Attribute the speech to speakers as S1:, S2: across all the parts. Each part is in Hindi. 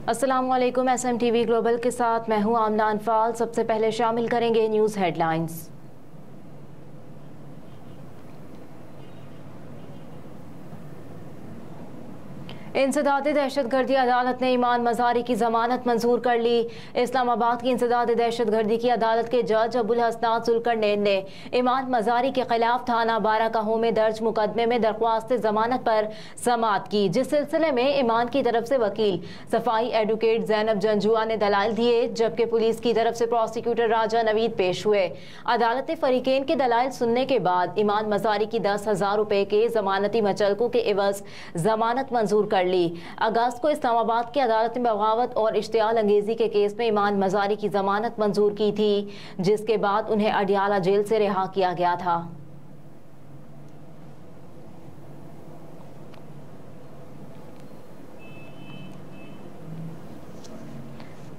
S1: अस्सलामुअलैकुम। SMTV ग्लोबल के साथ मैं हूं आमना अनफाल। सबसे पहले शामिल करेंगे न्यूज़ हेडलाइंस। इंसदादी दहशतगर्दी अदालत ने ईमान मज़ारी की जमानत मंजूर कर ली। इस्लामाबाद की इंसदादी दहशतगर्दी की अदालत के जज अबुल हसनात जुल्करनैन ने ईमान मज़ारी के खिलाफ थाना बारा काहो में दर्ज मुकदमे में दरख्वास्त जमानत पर समाअत की, जिस सिलसिले में ईमान की तरफ से वकील सफाई एडवोकेट जैनब जंजुआ ने दलाइल दिए, जबकि पुलिस की तरफ से प्रोसिक्यूटर राजा नवीद पेश हुए। अदालत ने फरीकेन के दलाइल सुनने के बाद ईमान मज़ारी की 10,000 रुपए के जमानती मचलकों के एवज जमानत मंजूर कर ली। अगस्त को इस्लामाबाद की अदालत ने बगावत और इश्तियाल अंगेजी के केस में ईमान मज़ारी की जमानत मंजूर की थी, जिसके बाद उन्हें अडियाला जेल से रिहा किया गया था।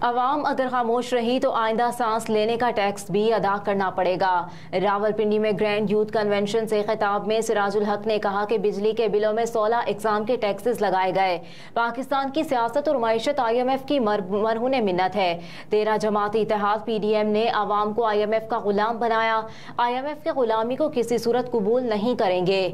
S1: अवाम अगर खामोश रही तो आइंदा सांस लेने का टैक्स भी अदा करना पड़ेगा। रावलपिंडी में ग्रैंड यूथ कन्वेंशन से खिताब में सिराजुल हक ने कहा कि बिजली के बिलों में 16 इकसाम के टैक्सेस लगाए गए। पाकिस्तान की सियासत और मईशत IMF की मरहून मिन्नत है। 13 जमाती इत्तेहाद PDM ने आवाम को IMF का गुलाम बनाया। IMF के गुलामी को किसी सूरत कबूल नहीं करेंगे।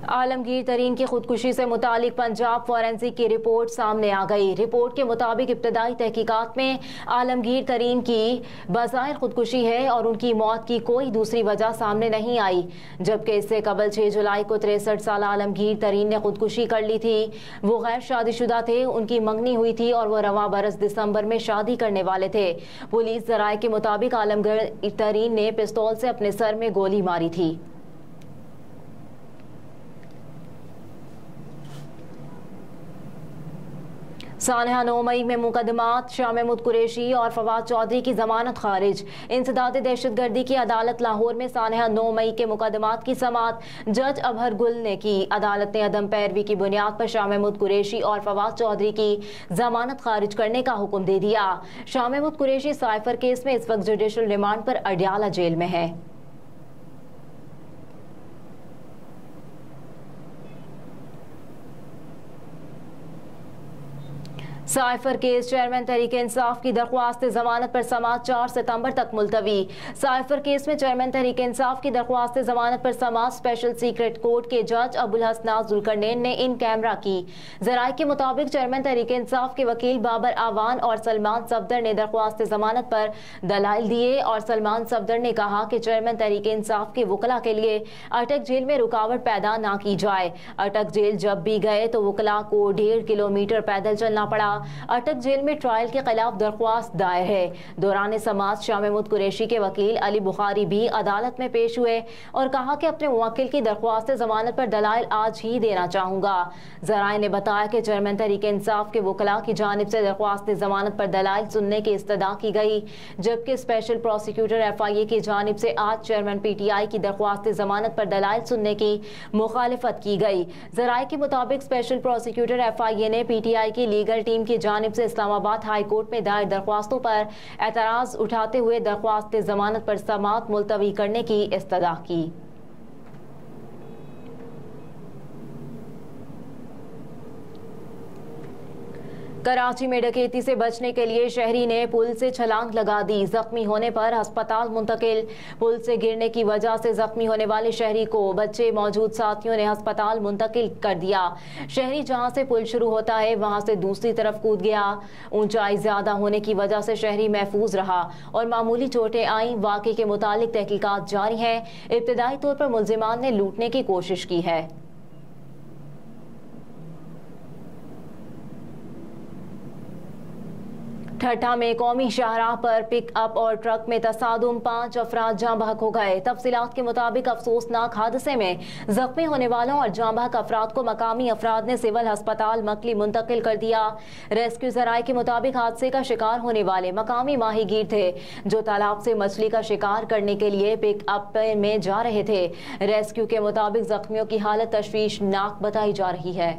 S1: आलमगीर तरीन की खुदकुशी से मुतालिक पंजाब फॉरेंसिक की रिपोर्ट सामने आ गई। रिपोर्ट के मुताबिक इब्तदाई तहकीकात में आलमगीर तरीन की बज़ाहिर खुदकुशी है और उनकी मौत की कोई दूसरी वजह सामने नहीं आई, जबकि इससे कबल 6 जुलाई को 63 साल आलमगीर तरीन ने खुदकुशी कर ली थी। वो गैर शादीशुदा थे, उनकी मंगनी हुई थी और वो रवां बरस दिसंबर में शादी करने वाले थे। पुलिस ज़राए के मुताबिक आलमगीर तरीन ने पिस्तौल से अपने सर में गोली मारी थी। सानहा 9 मई में मुकदमात शाह महमूद कुरैशी और फवाद चौधरी की जमानत खारिज। इंसदादी दहशतगर्दी की अदालत लाहौर में सानहा 9 मई के मुकदमात की समाअत जज अबहर गुल ने की। अदालत ने अदम पैरवी की बुनियाद पर शाह महमूद कुरैशी और फवाद चौधरी की जमानत खारिज करने का हुक्म दे दिया। शाह महमूद कुरैशी साइफर केस में इस वक्त जुडिशल रिमांड पर अडियाला जेल में है। Cipher case chairman Tehreek Insaf की दरख्वास्त जमानत पर समाअत 4 सितंबर तक मुलतवी। साइफर केस में चेयरमैन तहरीक इंसाफ की दरख्वास्त जमानत पर समाअत स्पेशल सीक्रेट कोर्ट के जज अबुल हसनात जुल्करनैन ने इन कैमरा की। जराए के मुताबिक चेयरमैन तहरीक इंसाफ के वकील बाबर आवान और सलमान सफदर ने दरख्वास्त जमानत पर दलाइल दिए और सलमान सफदर ने कहा कि चेयरमैन तहरीक इंसाफ के वकला के लिए अटक जेल में रुकावट पैदा ना की जाए। अटक जेल जब भी गए तो वकला को 1.5 किलोमीटर पैदल चलना पड़ा। अटक जेल में ट्रायल के खिलाफ दरख्वास्त दायर है। दौरान समाअत शाह महमूद कुरैशी के वकील अली बुखारी भी अदालत में पेश हुए और कहा कि अपने मुवक्किल की दरख्वास्त जमानत पर दलाइल आज ही देना चाहूंगा। जराए ने बताया कि चेयरमैन तहरीक इंसाफ के वकला की जानिब से दरख्वास्त जमानत पर दलाइल सुनने की इस्तदा की गई, जबकि स्पेशल प्रोसिक्यूटर FIA की जानिब से आज चेयरमैन PTI की दरख्वास्त जमानत पर दलाइल सुनने की मुखालिफत की गई। जराए के मुताबिक स्पेशल प्रोसिक्यूटर FIA ने PTI की लीगल टीम की जानिब से इस्लामाबाद हाई कोर्ट में दायर दरख्वास्तों पर एतराज उठाते हुए दरख्वास्त जमानत पर समाअत मुलतवी करने की इस्तदा की। कराची में डकैती से बचने के लिए शहरी ने पुल से छलांग लगा दी। जख्मी होने पर अस्पताल मुंतकिल। पुल से गिरने की वजह से जख्मी होने वाले शहरी को बच्चे मौजूद साथियों ने अस्पताल मुंतकिल कर दिया। शहरी जहां से पुल शुरू होता है वहां से दूसरी तरफ कूद गया। ऊंचाई ज्यादा होने की वजह से शहरी महफूज रहा और मामूली चोटें आईं। वाक़े के मुतालिक तहकीकात जारी हैं। इब्तदाई तौर पर मुल्जिमान ने लूटने की कोशिश की है। ठट्ठा में कौमी शाहराह पर पिकअप और ट्रक में तसादुम, 5 अफराद जाँ बहक हो गए। तफसीलात के मुताबिक अफसोसनाक हादसे में जख्मी होने वालों और जाँ बहक अफराद को मकामी अफराद ने सिविल अस्पताल मकली मुंतकिल कर दिया। रेस्क्यू जराए के मुताबिक हादसे का शिकार होने वाले मकामी माहीगीर थे जो तालाब से मछली का शिकार करने के लिए पिकअप में जा रहे थे। रेस्क्यू के मुताबिक जख्मियों की हालत तशवीशनाक बताई जा रही है।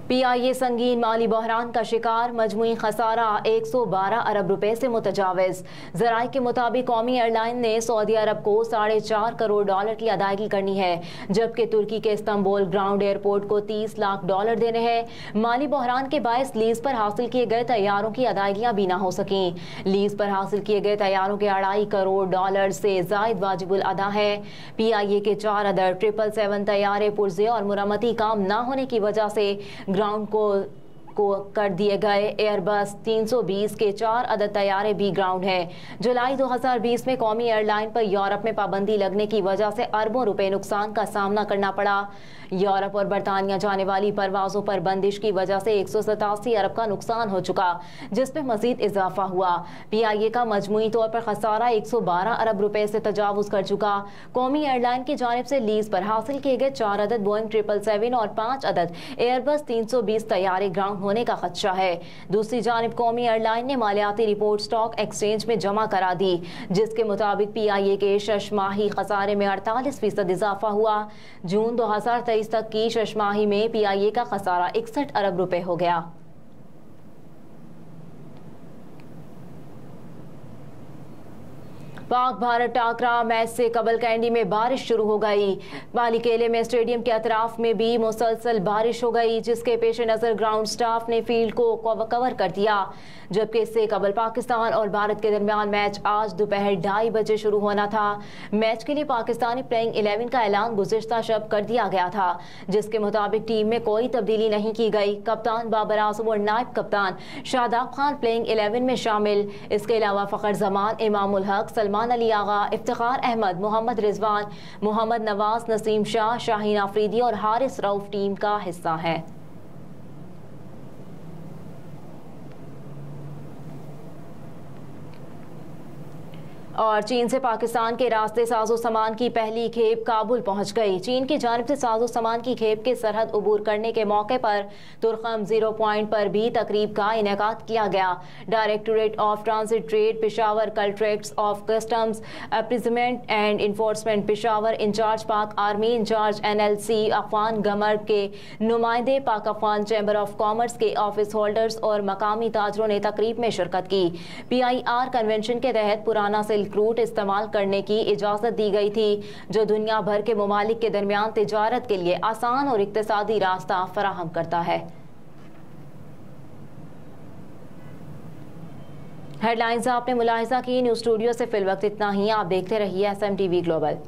S1: PIA संगीन माली बहरान का शिकार, मजमूई खसारा 112 अरब रुपए से मुतजाविज। ज़राए के मुताबिक कौमी एयरलाइन ने सऊदी अरब को $4.5 करोड़ की अदायगी करनी है, जबकि तुर्की के इस्तांबुल ग्राउंड एयरपोर्ट को $30 लाख देने हैं। माली बहरान के बायस लीज पर हासिल किए गए तैयारों की अदायगियां भी ना हो सकी। लीज पर हासिल किए गए तैयारों के $2.5 करोड़ से जायद वाजिबुल अदा है। PIA के 4 अदद 777 तैयारे पुर्जे और मुरम्मती काम ना होने की वजह से ग्राउंड को कर दिए गए। एयरबस 320 के 4 अदद तैयारे भी ग्राउंड हैं। जुलाई 2020 में कौमी एयरलाइन पर यूरोप में पाबंदी लगने की वजह से अरबों रुपए नुकसान का सामना करना पड़ा। यूरोप और बरतानिया जाने वाली परवाजों पर बंदिश की वजह से 187 अरब का नुकसान हो चुका, जिसमें मजीद इजाफा हुआ। PIA का मजमूई तौर पर खसारा 112 अरब रुपए से तजावुज कर चुका। कौमी एयरलाइन की जानिब से लीज पर हासिल किए गए 4 अदद बोइंग 777 और 5 अदद एयरबस 320 तैयारे ग्राउंड होने का खदशा है। दूसरी जानिब कौमी एयरलाइन ने मालियाती रिपोर्ट स्टॉक एक्सचेंज में जमा करा दी, जिसके मुताबिक PIA के शशमाही खसारे में 48% इजाफा हुआ। जून 2023 तक की शशमाही में PIA का खसारा 61 अरब रुपए हो गया। पाक भारत टाकरा मैच से कबल कैंडी में बारिश शुरू हो गई। बालीकेले में स्टेडियम के अतराफ में भी मुसलसल बारिश हो गई, जिसके पेश नज़र ग्राउंड स्टाफ ने फील्ड को कवर कर दिया। जबकि इससे कबल पाकिस्तान और भारत के दरमियान मैच आज दोपहर 2:30 बजे शुरू होना था। मैच के लिए पाकिस्तानी प्लेइंग 11 का ऐलान गुज़िश्ता शब कर दिया गया था, जिसके मुताबिक टीम में कोई तब्दीली नहीं की गई। कप्तान बाबर आजम और नायब कप्तान शादाब खान प्लेइंग 11 में शामिल। इसके अलावा फ़खर जमान, इमामुल हक, सलमान अली आगा, इफ्तिखार अहमद, मोहम्मद रिजवान, मोहम्मद नवाज, नसीम शाह, शाहीन आफरीदी और हारिस रऊफ टीम का हिस्सा है। और चीन से पाकिस्तान के रास्ते साजो सामान की पहली खेप काबुल पहुंच गई। चीन की जानिब से साजो सामान की खेप के सरहद अबूर करने के मौके पर तुरखम 0 पॉइंट पर भी तकरीब का इनेकाद किया गया। Directorate of transit trade Peshawar, collectorates of customs appraisement and enforcement Peshawar, incharge Pak army, incharge NLC Afghan government के नुमाइंदे, Pak Afghan chamber of commerce के ऑफिस होल्डर्स और मकामी ताजरों ने तकरीब में शिरकत की। PIR कन्वेंशन के तहत पुराना सिल्क रूट इस्तेमाल करने की इजाजत दी गई थी, जो दुनिया भर के ममालिक के दरमियान तिजारत के लिए आसान और इक्तिसादी रास्ता फराहम करता है। हेडलाइंस आपने मुलाहिजा की। न्यूज़ स्टूडियो से फिल वक्त इतना ही। आप देखते रहिए SMTV ग्लोबल।